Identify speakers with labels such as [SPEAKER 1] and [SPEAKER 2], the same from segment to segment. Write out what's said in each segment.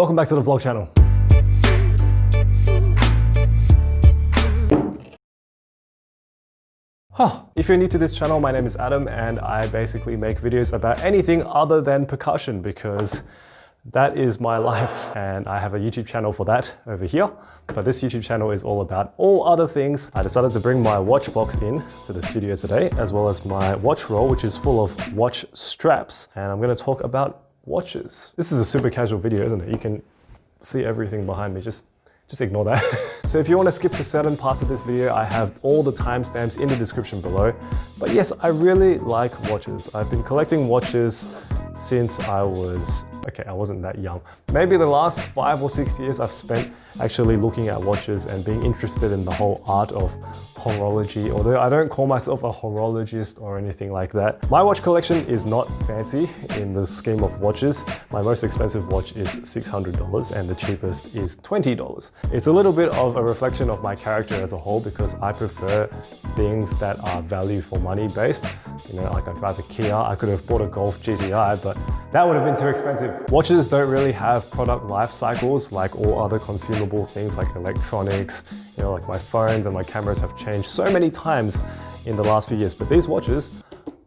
[SPEAKER 1] welcome back to the vlog channel. If you're new to this channel, my name is Adam and I basically make videos about anything other than percussion because that is my life, and I have a YouTube channel for that over here. But this YouTube channel is all about all other things. I decided to bring my watch box in to the studio today, as well as my watch roll, which is full of watch straps. And I'm going to talk about watches. This is a super casual video, isn't it? You can see everything behind me. Just ignore that. So if you want to skip to certain parts of this video, I have all the timestamps in the description below. But yes, I really like watches. I've been collecting watches since I wasn't that young. Maybe the last 5 or 6 years I've spent actually looking at watches and being interested in the whole art of horology, although I don't call myself a horologist or anything like that. My watch collection is not fancy in the scheme of watches. My most expensive watch is $600 and the cheapest is $20. It's a little bit of a reflection of my character as a whole because I prefer things that are value for money based. You know, like I drive a Kia, I could have bought a Golf GTI, but that would have been too expensive. Watches don't really have product life cycles like all other consumable things like electronics. You know, like my phones and my cameras have changed so many times in the last few years, but these watches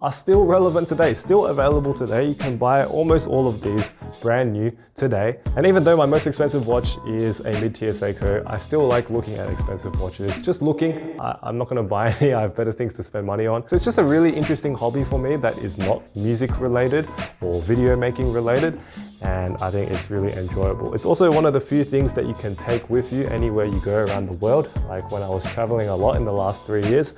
[SPEAKER 1] are still relevant today, still available today. You can buy almost all of these brand new today. And even though my most expensive watch is a mid-tier Seiko, I still like looking at expensive watches. Just looking, I'm not gonna buy any, I have better things to spend money on. So it's just a really interesting hobby for me that is not music related or video making related. And I think it's really enjoyable. It's also one of the few things that you can take with you anywhere you go around the world. Like when I was traveling a lot in the last 3 years,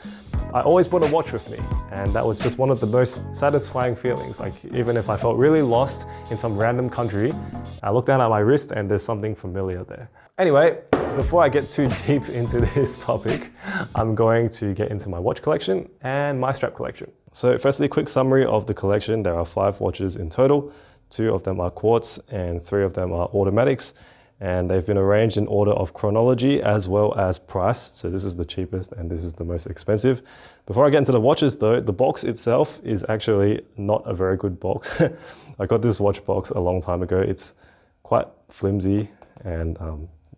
[SPEAKER 1] I always brought a watch with me, and that was just one of the most satisfying feelings. Like even if I felt really lost in some random country, I look down at my wrist and there's something familiar there. Anyway, before I get too deep into this topic, I'm going to get into my watch collection and my strap collection. So firstly, quick summary of the collection. There are 5 watches in total. 2 of them are quartz and 3 of them are automatics. And they've been arranged in order of chronology as well as price. So this is the cheapest and this is the most expensive. Before I get into the watches though, the box itself is actually not a very good box. I got this watch box a long time ago. It's quite flimsy and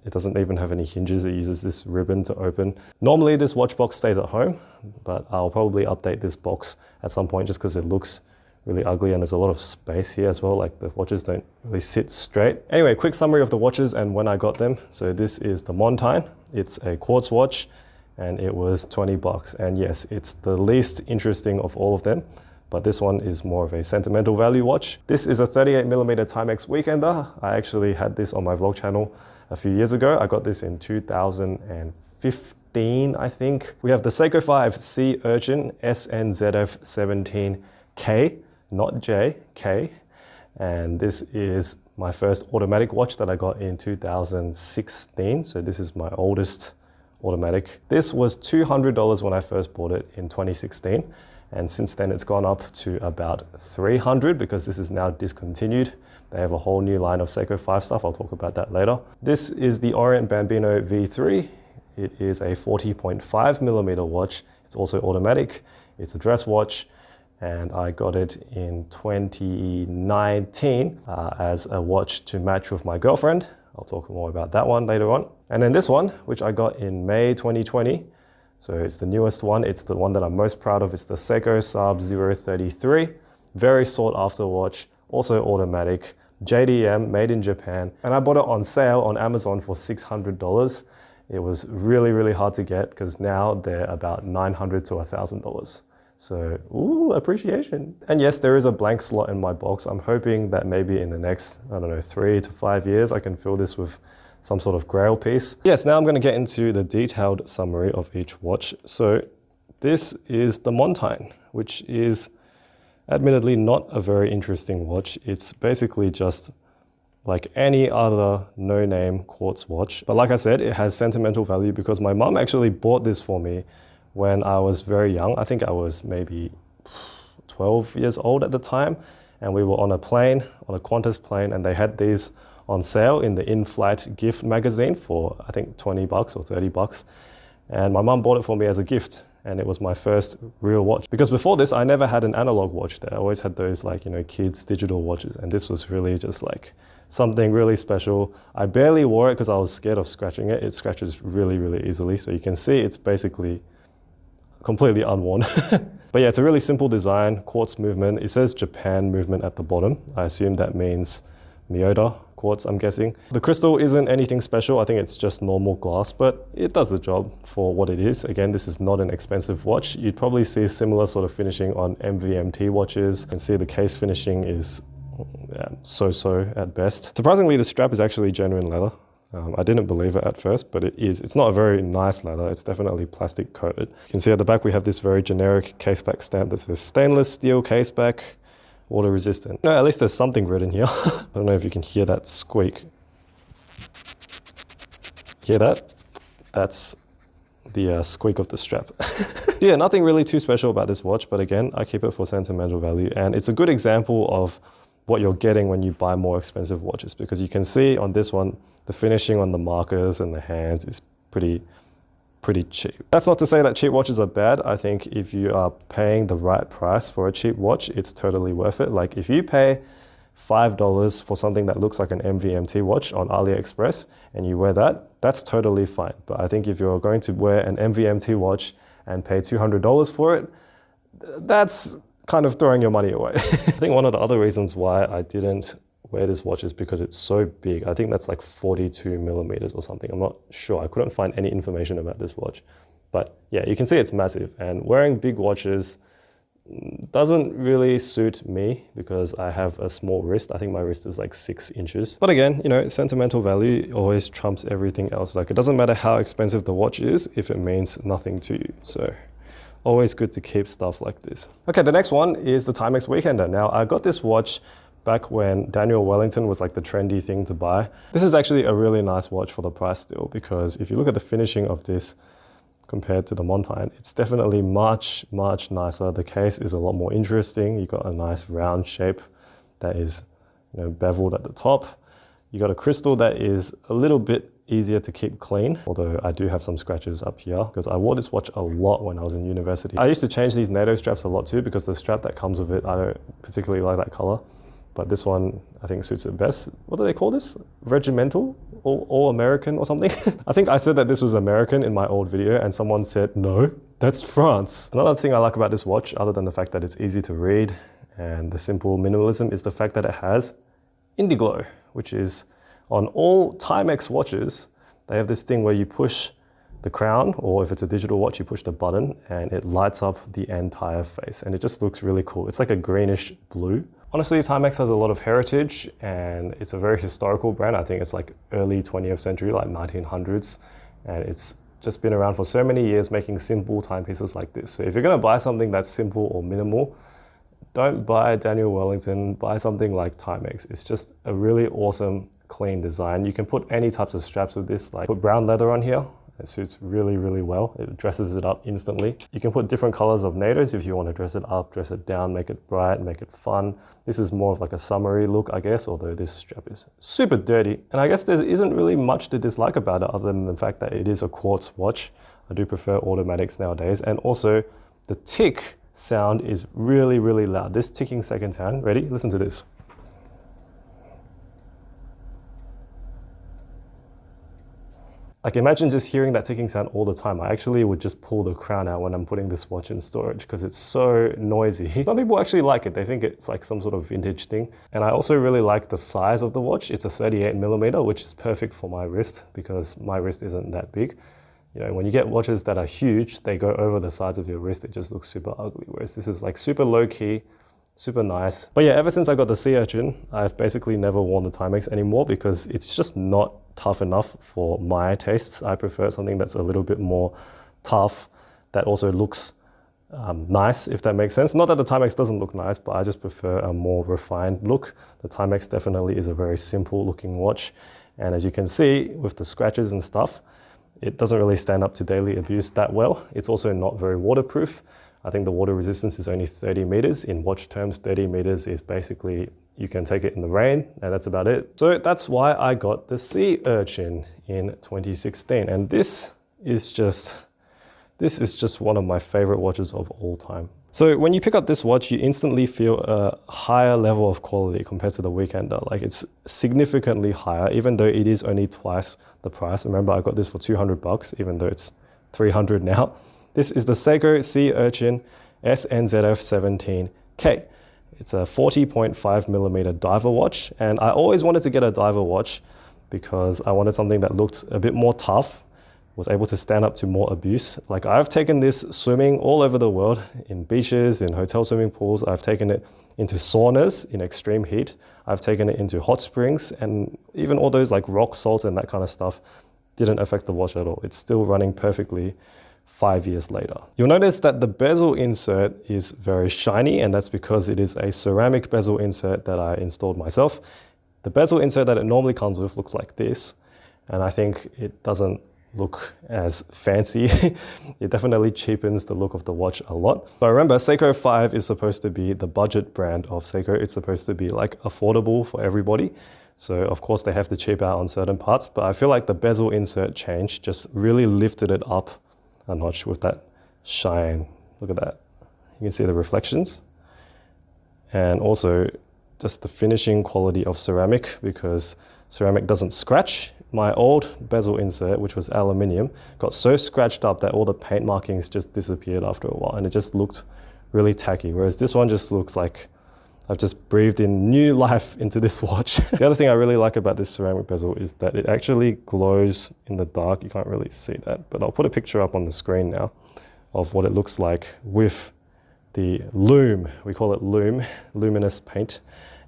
[SPEAKER 1] it doesn't even have any hinges. It uses this ribbon to open. Normally this watch box stays at home, but I'll probably update this box at some point just because it looks really ugly and there's a lot of space here as well, like the watches don't really sit straight. Anyway, quick summary of the watches and when I got them. So this is the Montine. It's a quartz watch and it was 20 bucks. And yes, it's the least interesting of all of them, but this one is more of a sentimental value watch. This is a 38mm Timex Weekender. I actually had this on my vlog channel a few years ago. I got this in 2015, I think. We have the Seiko Sea Urchin SNZF17K. Not J, K. And this is my first automatic watch that I got in 2016. So this is my oldest automatic. This was $200 when I first bought it in 2016. And since then it's gone up to about $300 because this is now discontinued. They have a whole new line of Seiko 5 stuff. I'll talk about that later. This is the Orient Bambino V3. It is a 40.5mm watch. It's also automatic. It's a dress watch. And I got it in 2019 as a watch to match with my girlfriend. I'll talk more about that one later on. And then this one, which I got in May 2020. So it's the newest one. It's the one that I'm most proud of. It's the Seiko SARB033. Very sought after watch, also automatic, JDM, made in Japan. And I bought it on sale on Amazon for $600. It was really, really hard to get because now they're about $900 to $1,000. So, ooh, appreciation. And yes, there is a blank slot in my box. I'm hoping that maybe in the next, 3 to 5 years, I can fill this with some sort of grail piece. Yes, now I'm going to get into the detailed summary of each watch. So this is the Montine, which is admittedly not a very interesting watch. It's basically just like any other no-name quartz watch. But like I said, it has sentimental value because my mum actually bought this for me when I was very young. I think I was maybe 12 years old at the time. And we were on a plane, on a Qantas plane, and they had these on sale in the in-flight gift magazine for, I think, 20 bucks or 30 bucks. And my mum bought it for me as a gift. And it was my first real watch. Because before this, I never had an analog watch there. I always had those kids' digital watches. And this was really just like something really special. I barely wore it because I was scared of scratching it. It scratches really, really easily. So you can see it's basically completely unworn. But yeah, it's a really simple design, quartz movement. It says Japan movement at the bottom. I assume that means Miyota quartz, I'm guessing. The crystal isn't anything special. I think it's just normal glass, but it does the job for what it is. Again, this is not an expensive watch. You'd probably see similar sort of finishing on MVMT watches. You can see the case finishing is so-so at best. Surprisingly, the strap is actually genuine leather. I didn't believe it at first, but it is. It's not a very nice leather. It's definitely plastic coated. You can see at the back we have this very generic caseback stamp that says stainless steel caseback, water resistant. No, at least there's something written here. I don't know if you can hear that squeak. Hear that? That's the squeak of the strap. Yeah, nothing really too special about this watch, but again, I keep it for sentimental value, and it's a good example of what you're getting when you buy more expensive watches, because you can see on this one, the finishing on the markers and the hands is pretty cheap. That's not to say that cheap watches are bad. I think if you are paying the right price for a cheap watch, it's totally worth it. Like if you pay $5 for something that looks like an MVMT watch on AliExpress and you wear that, that's totally fine. But I think if you're going to wear an MVMT watch and pay $200 for it, that's kind of throwing your money away. I think one of the other reasons why I didn't wear this watch is because it's so big. I think that's like 42 millimeters or something. I'm not sure. I couldn't find any information about this watch. But yeah, you can see it's massive. And wearing big watches doesn't really suit me because I have a small wrist. I think my wrist is like 6 inches. But again, you know, sentimental value always trumps everything else. Like it doesn't matter how expensive the watch is if it means nothing to you. So always good to keep stuff like this. Okay, the next one is the Timex Weekender. Now I got this watch back when Daniel Wellington was like the trendy thing to buy. This is actually a really nice watch for the price still, because if you look at the finishing of this compared to the Montine, it's definitely much nicer. The case is a lot more interesting. You got a nice round shape that is, you know, beveled at the top. You got a crystal that is a little bit easier to keep clean, although I do have some scratches up here because I wore this watch a lot when I was in university. I used to change these NATO straps a lot too because the strap that comes with it, I don't particularly like that color. But this one, I think, suits it best. What do they call this? Regimental? All American or something? I think I said that this was American in my old video and someone said, no, that's France. Another thing I like about this watch, other than the fact that it's easy to read and the simple minimalism, is the fact that it has Indiglow, which is on all Timex watches, they have this thing where you push the crown, or if it's a digital watch, you push the button and it lights up the entire face. And it just looks really cool. It's like a greenish blue. Honestly, Timex has a lot of heritage and it's a very historical brand. I think it's like early 20th century, like 1900s. And it's just been around for so many years making simple timepieces like this. So if you're gonna buy something that's simple or minimal, don't buy Daniel Wellington, buy something like Timex. It's just a really awesome, clean design. You can put any types of straps with this, like put brown leather on here. It suits really well. It dresses it up instantly. You can put different colors of NATOs if you want to dress it up, dress it down, make it bright, make it fun. This is more of like a summery look, I guess, although this strap is super dirty. And I guess there isn't really much to dislike about it other than the fact that it is a quartz watch. I do prefer automatics nowadays. And also the tick sound is really loud. This ticking second hand, ready? Listen to this. Like imagine just hearing that ticking sound all the time. I actually would just pull the crown out when I'm putting this watch in storage because it's so noisy. Some people actually like it. They think it's like some sort of vintage thing. And I also really like the size of the watch. It's a 38mm, which is perfect for my wrist because my wrist isn't that big. You know, when you get watches that are huge, they go over the sides of your wrist. It just looks super ugly. Whereas this is like super low key, super nice. But yeah, ever since I got the Sea Urchin, I've basically never worn the Timex anymore because it's just not tough enough for my tastes. I prefer something that's a little bit more tough, that also looks nice, if that makes sense. Not that the Timex doesn't look nice, but I just prefer a more refined look. The Timex definitely is a very simple looking watch. And as you can see with the scratches and stuff, it doesn't really stand up to daily abuse that well. It's also not very waterproof. I think the water resistance is only 30 meters. In watch terms, 30 meters is basically, you can take it in the rain and that's about it. So that's why I got the Sea Urchin in 2016. And this is just one of my favorite watches of all time. So when you pick up this watch, you instantly feel a higher level of quality compared to the Weekender. Like it's significantly higher, even though it is only twice the price. Remember, I got this for 200 bucks, even though it's 300 now. This is the Seiko Sea Urchin SNZF17K. It's a 40.5mm diver watch, and I always wanted to get a diver watch because I wanted something that looked a bit more tough, was able to stand up to more abuse. Like I've taken this swimming all over the world, in beaches, in hotel swimming pools. I've taken it into saunas in extreme heat. I've taken it into hot springs, and even all those like rock salt and that kind of stuff didn't affect the watch at all. It's still running perfectly 5 years later. You'll notice that the bezel insert is very shiny, and that's because it is a ceramic bezel insert that I installed myself. The bezel insert that it normally comes with looks like this, and I think it doesn't look as fancy. It definitely cheapens the look of the watch a lot. But remember, Seiko 5 is supposed to be the budget brand of Seiko. It's supposed to be like affordable for everybody. So of course they have to cheap out on certain parts, but I feel like the bezel insert change just really lifted it up a notch with that shine. Look at that. You can see the reflections. And also just the finishing quality of ceramic, because ceramic doesn't scratch. My old bezel insert, which was aluminium, got so scratched up that all the paint markings just disappeared after a while, and it just looked really tacky. Whereas this one just looks like I've just breathed in new life into this watch. The other thing I really like about this ceramic bezel is that it actually glows in the dark. You can't really see that, but I'll put a picture up on the screen now of what it looks like with the lume. We call it lume, luminous paint.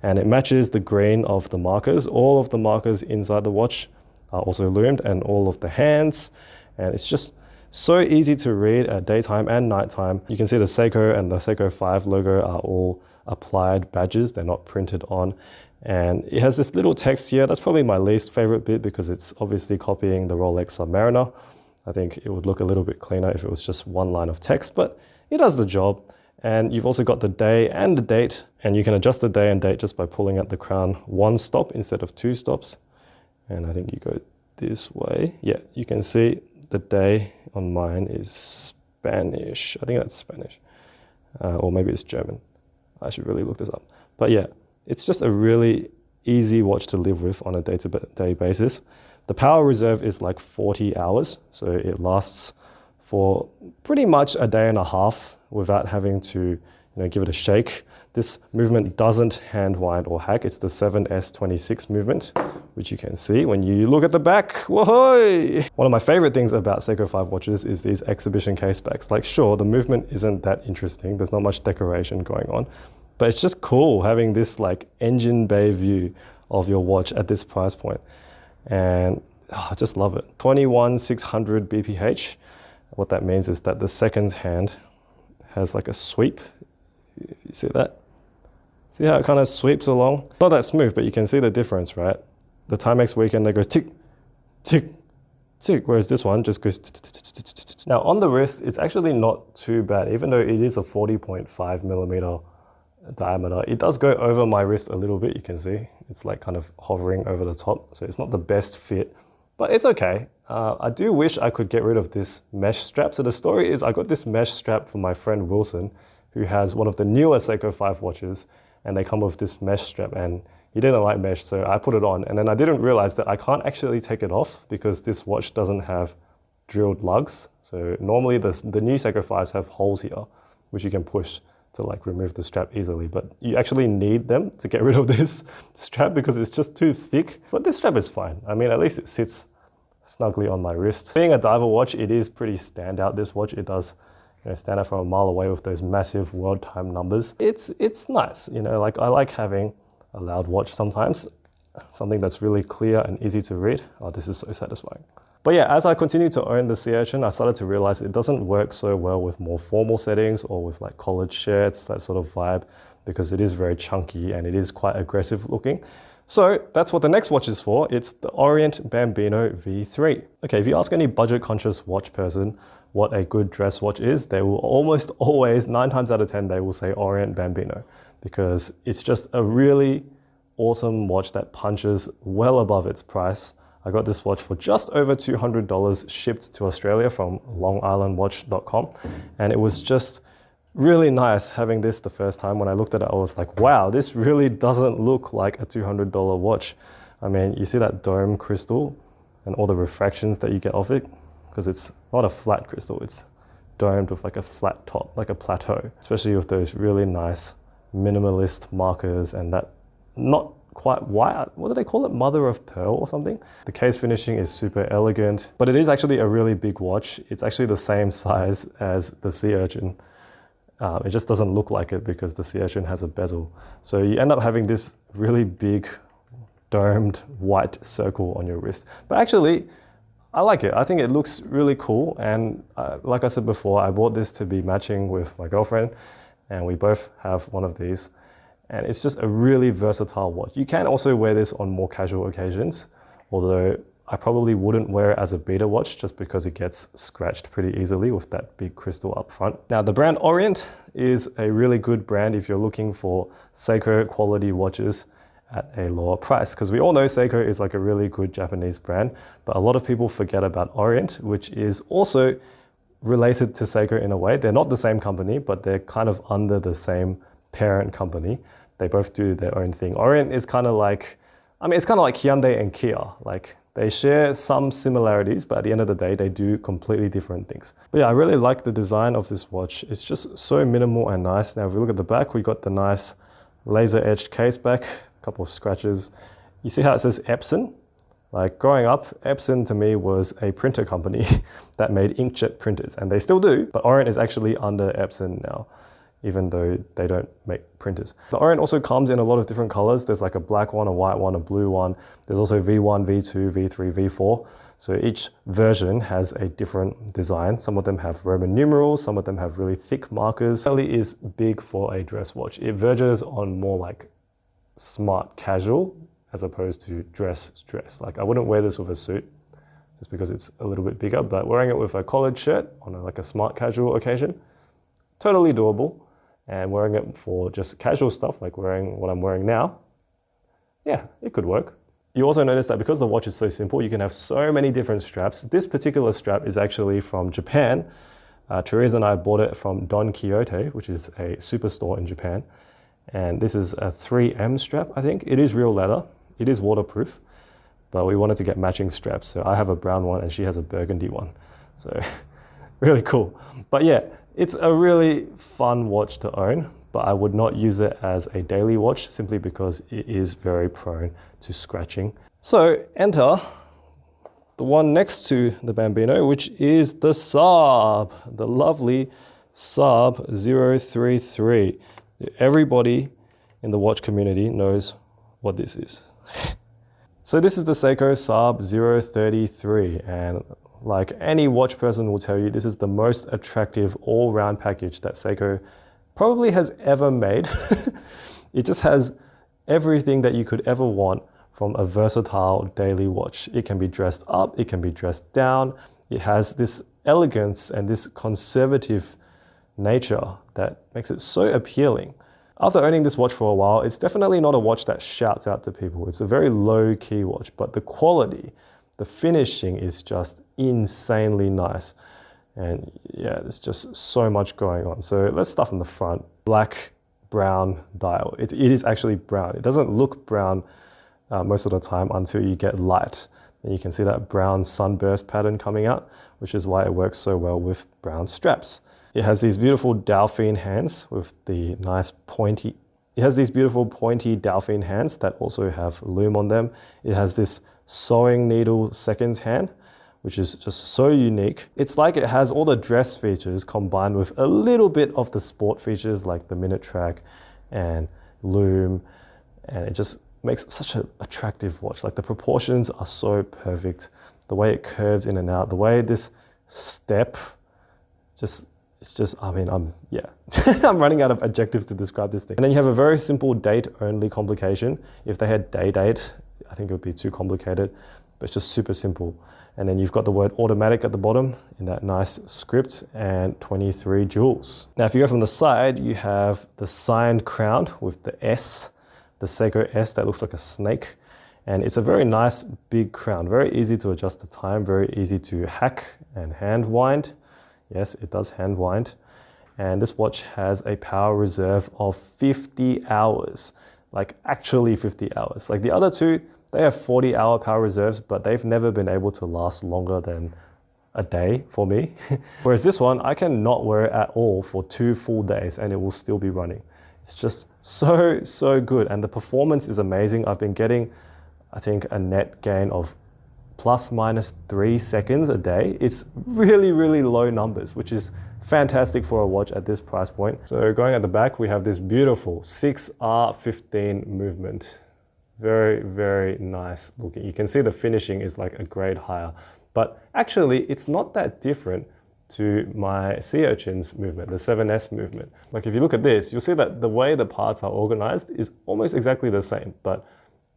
[SPEAKER 1] And it matches the green of the markers. All of the markers inside the watch are also lumed, and all of the hands. And it's just so easy to read at daytime and nighttime. You can see the Seiko and the Seiko 5 logo are all applied badges. They're not printed on. And it has this little text here. That's probably my least favorite bit because it's obviously copying the Rolex Submariner. I think it would look a little bit cleaner if it was just one line of text, but it does the job. And you've also got the day and the date, and you can adjust the day and date just by pulling at the crown one stop instead of two stops. And I think you go this way. Yeah, you can see the day on mine is Spanish. I think that's Spanish, or maybe it's German. I should really look this up. But yeah, it's just a really easy watch to live with on a day-to-day basis. The power reserve is like 40 hours, so it lasts for pretty much a day and a half without having to give it a shake. This movement doesn't hand wind or hack. It's the 7S26 movement, which you can see when you look at the back. Whoa! One of my favorite things about Seiko 5 watches is these exhibition case backs. Like, sure, the movement isn't that interesting. There's not much decoration going on, but it's just cool having this like engine bay view of your watch at this price point. And I just love it. 21,600 BPH. What that means is that the seconds hand has like a sweep. If you see that. See how it kind of sweeps along? Not that smooth, but you can see the difference, right? The Timex Weekender goes tick, tick, tick, whereas this one just goes tick. Now on the wrist, it's actually not too bad, even though it is a 40.5mm diameter. It does go over my wrist a little bit, you can see. It's like kind of hovering over the top, so it's not the best fit, but it's okay. I do wish I could get rid of this mesh strap. So the story is I got this mesh strap from my friend Wilson, who has one of the newer Seiko 5 watches, and they come with this mesh strap, and he didn't like mesh, so I put it on, and then I didn't realize that I can't actually take it off because this watch doesn't have drilled lugs. So normally the new Seiko 5s have holes here, which you can push to like remove the strap easily, but you actually need them to get rid of this strap because it's just too thick. But this strap is fine. I mean, at least it sits snugly on my wrist. Being a diver watch, it is pretty standout, this watch. It does stand out from a mile away with those massive world time numbers. It's nice, like I like having a loud watch sometimes, something that's really clear and easy to read. Oh, this is so satisfying. But yeah, as I continued to own the Sea Urchin, I started to realize it doesn't work so well with more formal settings or with like collared shirts, that sort of vibe, because it is very chunky and it is quite aggressive looking. So that's what the next watch is for. It's the Orient Bambino V3. Okay, if you ask any budget conscious watch person what a good dress watch is, they will almost always, 9 times out of 10, they will say Orient Bambino, because it's just a really awesome watch that punches well above its price. I got this watch for just over $200 shipped to Australia from longislandwatch.com, and it was just really nice having this the first time. When I looked at it, I was like, wow, this really doesn't look like a $200 watch. I mean, you see that dome crystal and all the refractions that you get off it, because it's not a flat crystal, it's domed with like a flat top, like a plateau, especially with those really nice minimalist markers and that not quite white, what do they call it? Mother of pearl or something? The case finishing is super elegant, but it is actually a really big watch. It's actually the same size as the Sea Urchin. It just doesn't look like it because the Sea Urchin has a bezel. So you end up having this really big domed white circle on your wrist. But actually, I like it. I think it looks really cool. And like I said before, I bought this to be matching with my girlfriend, and we both have one of these. And it's just a really versatile watch. You can also wear this on more casual occasions, although I probably wouldn't wear it as a beater watch just because it gets scratched pretty easily with that big crystal up front. Now, the brand Orient is a really good brand if you're looking for Seiko quality watches at a lower price, because we all know Seiko is like a really good Japanese brand, but a lot of people forget about Orient, which is also related to Seiko in a way. They're not the same company, but they're kind of under the same parent company. They both do their own thing. Orient is kind of like, I mean, it's kind of like Hyundai and Kia. Like, they share some similarities, but at the end of the day, they do completely different things. But yeah, I really like the design of this watch. It's just so minimal and nice. Now, if we look at the back, we got the nice laser edged case back, a couple of scratches. You see how it says Epson? Like, growing up, Epson to me was a printer company that made inkjet printers, and they still do, but Orient is actually under Epson now, even though they don't make printers. The Orient also comes in a lot of different colors. There's like a black one, a white one, a blue one. There's also V1, V2, V3, V4. So each version has a different design. Some of them have Roman numerals, some of them have really thick markers. It really is big for a dress watch. It verges on more like smart casual as opposed to dress. Like, I wouldn't wear this with a suit just because it's a little bit bigger, but wearing it with a collared shirt on like a smart casual occasion, totally doable. And wearing it for just casual stuff, like wearing what I'm wearing now, yeah, it could work. You also notice that because the watch is so simple, you can have so many different straps. This particular strap is actually from Japan. Therese and I bought it from Don Quixote, which is a superstore in Japan. And this is a 3M strap, I think. It is real leather. It is waterproof, but we wanted to get matching straps. So I have a brown one and she has a burgundy one. So really cool. But yeah, it's a really fun watch to own, but I would not use it as a daily watch simply because it is very prone to scratching. So enter the one next to the Bambino, which is the SARB, the lovely SARB033. Everybody in the watch community knows what this is. So this is the Seiko SARB033, and like any watch person will tell you, this is the most attractive all-round package that Seiko probably has ever made. It just has everything that you could ever want from a versatile daily watch. It can be dressed up, it can be dressed down. It has this elegance and this conservative nature that makes it so appealing. After owning this watch for a while, it's definitely not a watch that shouts out to people. It's a very low-key watch, but the quality, the finishing is just insanely nice. And yeah, there's just so much going on. So let's start from the front. Black, brown dial. It is actually brown. It doesn't look brown most of the time until you get light. And you can see that brown sunburst pattern coming out, which is why it works so well with brown straps. It has these beautiful Delphine hands with the nice pointy, it has these beautiful pointy Delphine hands that also have lume on them. It has this sewing needle seconds hand, which is just so unique. It's like it has all the dress features combined with a little bit of the sport features like the minute track and lume, and it just makes such an attractive watch. Like, the proportions are so perfect. The way it curves in and out, the way this step it's just, I mean, I'm running out of adjectives to describe this thing. And then you have a very simple date-only complication. If they had day-date, I think it would be too complicated, but it's just super simple. And then you've got the word automatic at the bottom in that nice script, and 23 jewels. Now, if you go from the side, you have the signed crown with the S, the Seiko S that looks like a snake. And it's a very nice big crown, very easy to adjust the time, very easy to hack and hand wind. Yes, it does hand wind. And this watch has a power reserve of 50 hours, like actually 50 hours. Like the other two, they have 40-hour power reserves, but they've never been able to last longer than a day for me. Whereas this one, I can not wear it at all for 2 full days and it will still be running. It's just so good. And the performance is amazing. I've been getting, I think, a net gain of ±3 seconds a day. It's really low numbers, which is fantastic for a watch at this price point. So going at the back, we have this beautiful 6R15 movement. Very nice looking. You can see the finishing is like a grade higher, but actually it's not that different to my Sea Urchin's movement, the 7S movement. Like if you look at this, you'll see that the way the parts are organized is almost exactly the same, but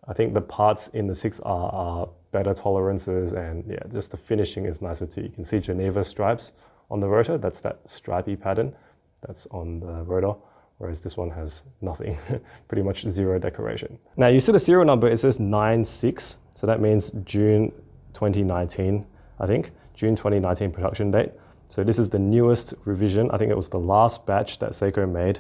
[SPEAKER 1] I think the parts in the 6R are better tolerances, and yeah, just the finishing is nicer too. You can see Geneva stripes on the rotor. That's that stripy pattern that's on the rotor, whereas this one has nothing, pretty much zero decoration. Now you see the serial number, it says 96, so that means June 2019, I think, June 2019 production date. So this is the newest revision. I think it was the last batch that Seiko made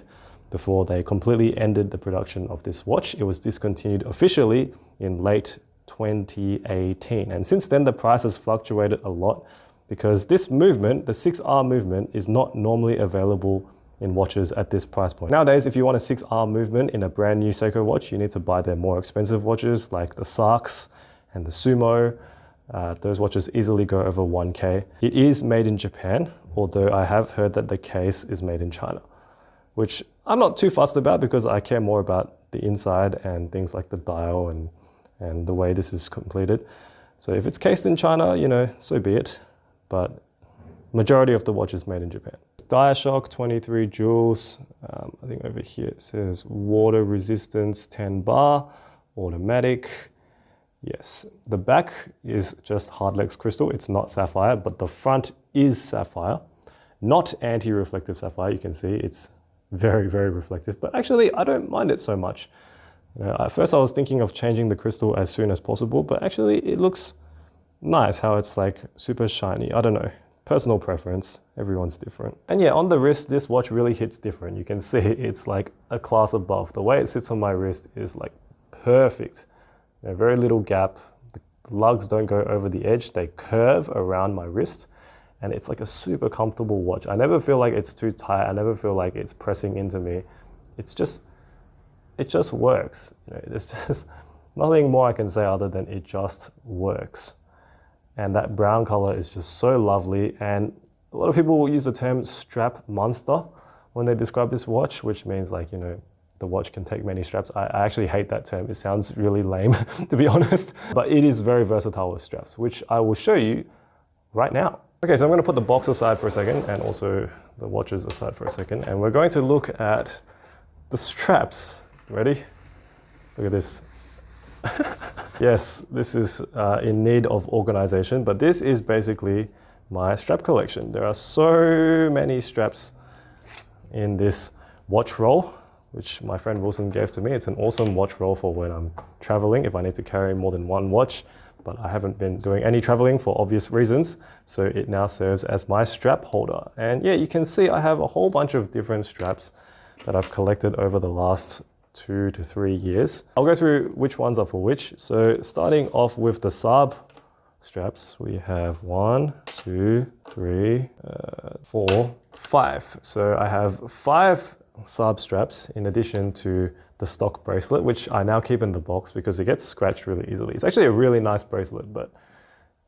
[SPEAKER 1] before they completely ended the production of this watch. It was discontinued officially in late 2018. And since then, the price has fluctuated a lot because this movement, the 6R movement, is not normally available in watches at this price point. Nowadays, if you want a 6R movement in a brand new Seiko watch, you need to buy their more expensive watches like the SARKs and the Sumo. Those watches easily go over 1K. It is made in Japan, although I have heard that the case is made in China, which I'm not too fussed about because I care more about the inside and things like the dial and the way this is completed. So if it's cased in China, you know, so be it. But majority of the watch is made in Japan. DiaShock 23 joules. I think over here it says water resistance 10 bar, automatic. Yes, the back is just Hardlex crystal. It's not sapphire, but the front is sapphire. Not anti-reflective sapphire, you can see it's very reflective, but actually I don't mind it so much. You know, at first I was thinking of changing the crystal as soon as possible, but actually it looks nice how it's like super shiny. I don't know, personal preference, everyone's different. And yeah, on the wrist, this watch really hits different. You can see it's like a class above. The way it sits on my wrist is like perfect. You know, very little gap. The lugs don't go over the edge, they curve around my wrist. And it's like a super comfortable watch. I never feel like it's too tight. I never feel like it's pressing into me. It just works. You know, there's just nothing more I can say other than it just works. And that brown color is just so lovely. And a lot of people will use the term strap monster when they describe this watch, which means like, you know, the watch can take many straps. I actually hate that term. It sounds really lame, to be honest. But it is very versatile with straps, which I will show you right now. Okay, so I'm going to put the box aside for a second and also the watches aside for a second. And we're going to look at the straps. Ready? Look at this. Yes, this is in need of organization, but this is basically my strap collection. There are so many straps in this watch roll, which my friend Wilson gave to me. It's an awesome watch roll for when I'm traveling, if I need to carry more than one watch. But I haven't been doing any traveling for obvious reasons, so it now serves as my strap holder. And yeah, you can see I have a whole bunch of different straps that I've collected over the last 2 to 3 years. I'll go through which ones are for which. So starting off with the SARB straps, we have 1, 2, 3, 4, 5. So I have 5 SARB straps in addition to the stock bracelet, which I now keep in the box because it gets scratched really easily. It's actually a really nice bracelet, but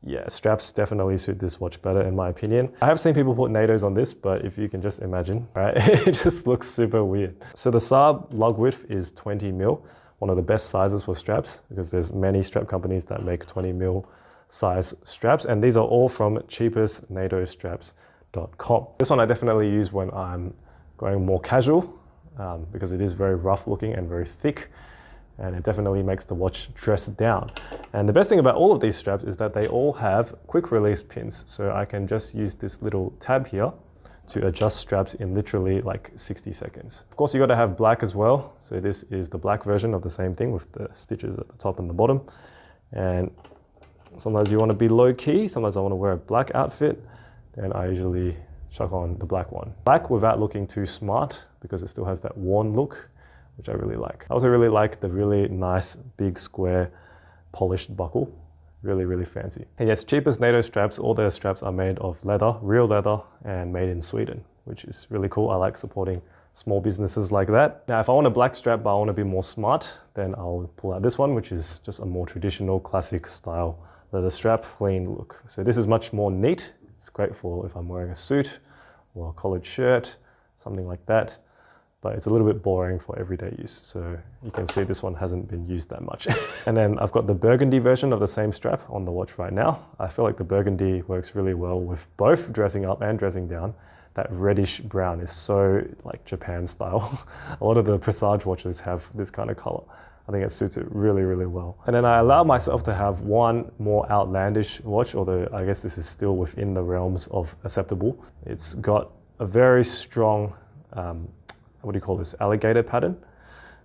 [SPEAKER 1] yeah, straps definitely suit this watch better in my opinion. I have seen people put NATOs on this, but if you can just imagine, right? It just looks super weird. So the SARB lug width is 20 mil, one of the best sizes for straps because there's many strap companies that make 20 mil size straps, and these are all from cheapestnatostraps.com. This one I definitely use when I'm going more casual because it is very rough looking and very thick, and it definitely makes the watch dress down. And the best thing about all of these straps is that they all have quick release pins, so I can just use this little tab here to adjust straps in literally like 60 seconds. Of course, you got to have black as well, so this is the black version of the same thing with the stitches at the top and the bottom. And sometimes you want to be low key, sometimes I want to wear a black outfit, then I usually chuck on the black one. Black without looking too smart because it still has that worn look, which I really like. I also really like the really nice big square polished buckle. Really, really fancy. And yes, cheapest NATO straps, all their straps are made of leather, real leather, and made in Sweden, which is really cool. I like supporting small businesses like that. Now, if I want a black strap, but I want to be more smart, then I'll pull out this one, which is just a more traditional, classic style leather strap, clean look. So this is much more neat. It's great for if I'm wearing a suit or a collared shirt, something like that. But it's a little bit boring for everyday use. So you can see this one hasn't been used that much. And then I've got the burgundy version of the same strap on the watch right now. I feel like the burgundy works really well with both dressing up and dressing down. That reddish brown is so like Japan style. A lot of the Presage watches have this kind of color. I think it suits it really, really well. And then I allow myself to have one more outlandish watch, although I guess this is still within the realms of acceptable. It's got a very strong, what do you call this, alligator pattern.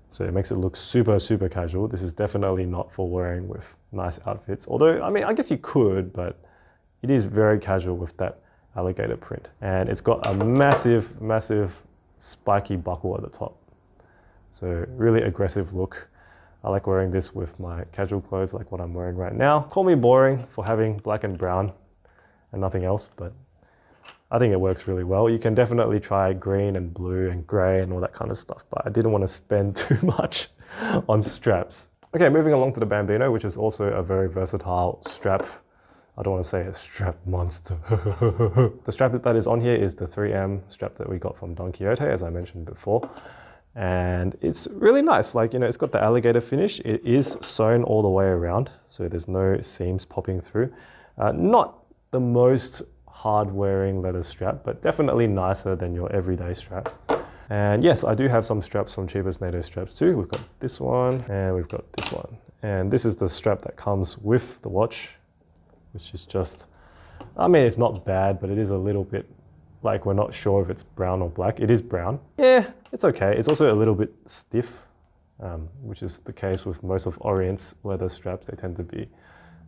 [SPEAKER 1] So it makes it look super, super casual. This is definitely not for wearing with nice outfits. Although, I mean, I guess you could, but it is very casual with that alligator print. And it's got a massive, massive spiky buckle at the top. So really aggressive look. I like wearing this with my casual clothes like what I'm wearing right now. Call me boring for having black and brown and nothing else, but I think it works really well. You can definitely try green and blue and gray and all that kind of stuff, but I didn't want to spend too much on straps. Okay, moving along to the Bambino, which is also a very versatile strap. I don't want to say a strap monster. The strap that is on here is the 3M strap that we got from Don Quixote, as I mentioned before. And it's really nice. Like, you know, it's got the alligator finish. It is sewn all the way around, so there's no seams popping through. Not the most hard-wearing leather strap, but definitely nicer than your everyday strap. And yes, I do have some straps from cheapest NATO straps too. We've got this one and we've got this one. And this is the strap that comes with the watch, which is just, I mean, it's not bad, but it is a little bit like we're not sure if it's brown or black. It is brown. Yeah, it's okay. It's also a little bit stiff, which is the case with most of Orient's leather straps. They tend to be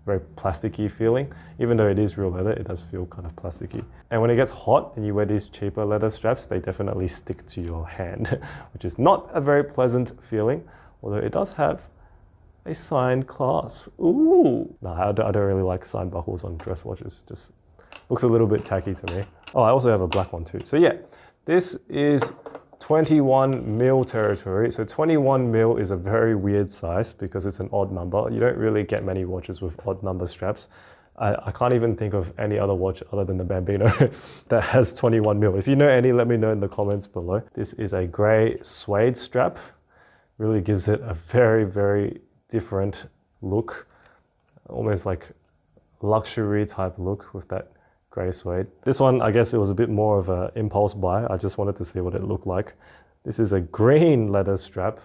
[SPEAKER 1] very plasticky feeling. Even though it is real leather, it does feel kind of plasticky. And when it gets hot and you wear these cheaper leather straps, they definitely stick to your hand, which is not a very pleasant feeling, although it does have a signed clasp. Ooh! No, I don't really like signed buckles on dress watches. Just looks a little bit tacky to me. Oh, I also have a black one too. So yeah, this is 21 mil territory. So 21 mil is a very weird size because it's an odd number. You don't really get many watches with odd number straps. I can't even think of any other watch other than the Bambino that has 21 mil. If you know any, let me know in the comments below. This is a gray suede strap. Really gives it a very, very different look. Almost like luxury type look with that gray suede. This one, I guess it was a bit more of an impulse buy. I just wanted to see what it looked like. This is a green leather strap.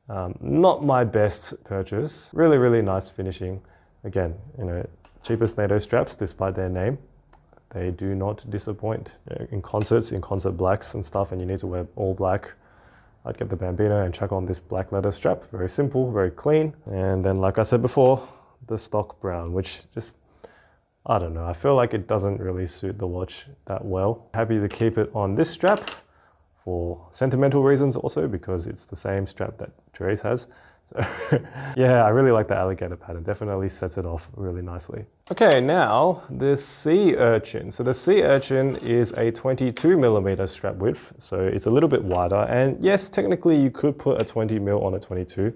[SPEAKER 1] Not my best purchase. Really, really nice finishing. Again, you know, cheapest NATO straps, despite their name, they do not disappoint. In concerts, in concert blacks and stuff, and you need to wear all black, I'd get the Bambino and chuck on this black leather strap. Very simple, very clean. And then, like I said before, the stock brown, which just, I don't know, I feel like it doesn't really suit the watch that well. Happy to keep it on this strap for sentimental reasons also, because it's the same strap that Therese has. So yeah, I really like the alligator pattern. Definitely sets it off really nicely. Okay, now the Sea Urchin. So the Sea Urchin is a 22mm strap width, so it's a little bit wider. And yes, technically you could put a 20mm on a 22,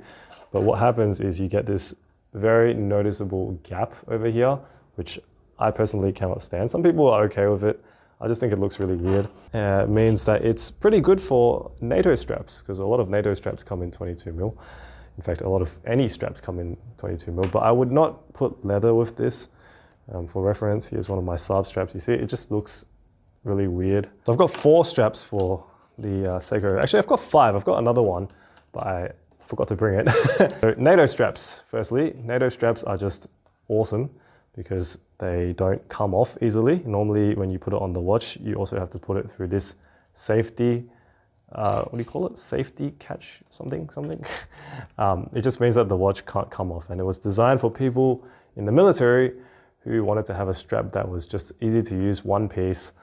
[SPEAKER 1] but what happens is you get this very noticeable gap over here, which I personally cannot stand. Some people are okay with it. I just think it looks really weird. It means that it's pretty good for NATO straps, because a lot of NATO straps come in 22mm. In fact, a lot of any straps come in 22mm, but I would not put leather with this. For reference, here's one of my SARB straps. You see, it just looks really weird. So I've got 4 straps for the Seiko. Actually, I've got 5. I've got another one, but I forgot to bring it. So NATO straps, firstly. NATO straps are just awesome because they don't come off easily. Normally, when you put it on the watch, you also have to put it through this safety, what do you call it? Safety catch, something. It just means that the watch can't come off. And it was designed for people in the military who wanted to have a strap that was just easy to use, one piece,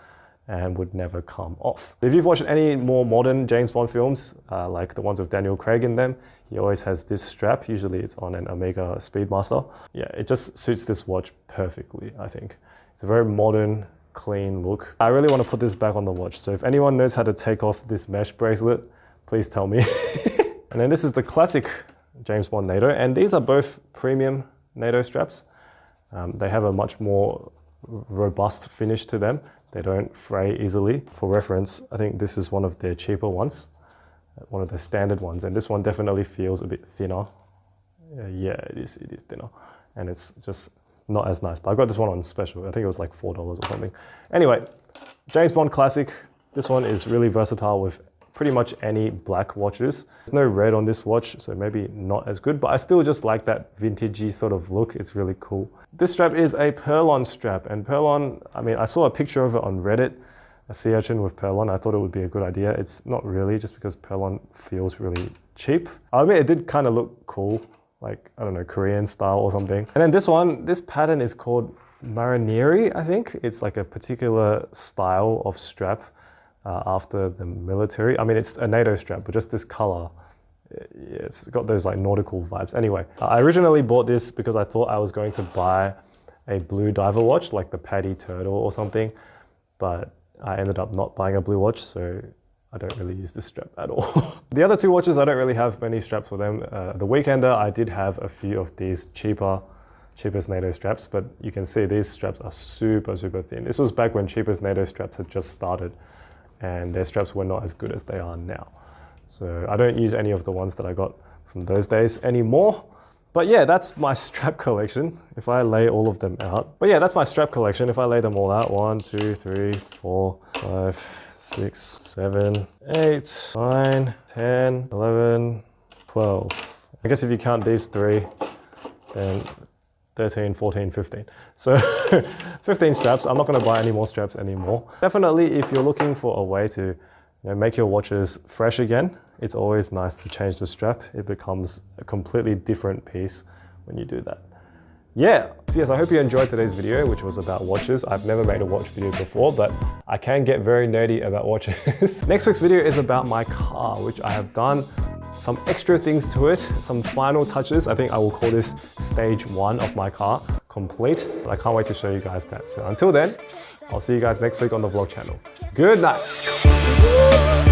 [SPEAKER 1] and would never come off. If you've watched any more modern James Bond films, like the ones with Daniel Craig in them, he always has this strap. Usually it's on an Omega Speedmaster. Yeah, it just suits this watch perfectly, I think. It's a very modern, clean look. I really want to put this back on the watch. So if anyone knows how to take off this mesh bracelet, please tell me. And then this is the classic James Bond NATO, and these are both premium NATO straps. They have a much more robust finish to them. They don't fray easily. For reference, I think this is one of their cheaper ones, one of the standard ones, and this one definitely feels a bit thinner. Yeah, it is thinner, and it's just not as nice. But I got this one on special. I think it was like $4 or something. Anyway, James Bond classic. This one is really versatile with pretty much any black watches. There's no red on this watch, so maybe not as good, but I still just like that vintagey sort of look. It's really cool. This strap is a Perlon strap, and Perlon, I mean, I saw a picture of it on Reddit, a Sea Urchin with Perlon. I thought it would be a good idea. It's not really, just because Perlon feels really cheap. I mean, it did kind of look cool, like, I don't know, Korean style or something. And then this one, this pattern is called Marineri, I think. It's like a particular style of strap after the military. I mean, it's a NATO strap, but just this color. Yeah, it's got those like nautical vibes. Anyway, I originally bought this because I thought I was going to buy a blue diver watch, like the Paddy Turtle or something, but I ended up not buying a blue watch, so I don't really use this strap at all. The other two watches, I don't really have many straps for them. The Weekender, I did have a few of these cheapest NATO straps, but you can see these straps are super, super thin. This was back when cheapest NATO straps had just started, and their straps were not as good as they are now. So I don't use any of the ones that I got from those days anymore. But yeah, that's my strap collection if I lay all of them out. But yeah, that's my strap collection if I lay them all out. 1, 2, 3, 4, 5, 6, 7, 8, 9, 10, 11, 12. I guess if you count these three, then 13, 14, 15. So 15 straps. I'm not going to buy any more straps anymore. Definitely, if you're looking for a way to make your watches fresh again, it's always nice to change the strap. It becomes a completely different piece when you do that. Yeah, so yes, I hope you enjoyed today's video, which was about watches. I've never made a watch video before, but I can get very nerdy about watches. Next week's video is about my car, which I have done some extra things to it, some final touches. I think I will call this stage 1 of my car complete, but I can't wait to show you guys that. So until then, I'll see you guys next week on the vlog channel. Good night.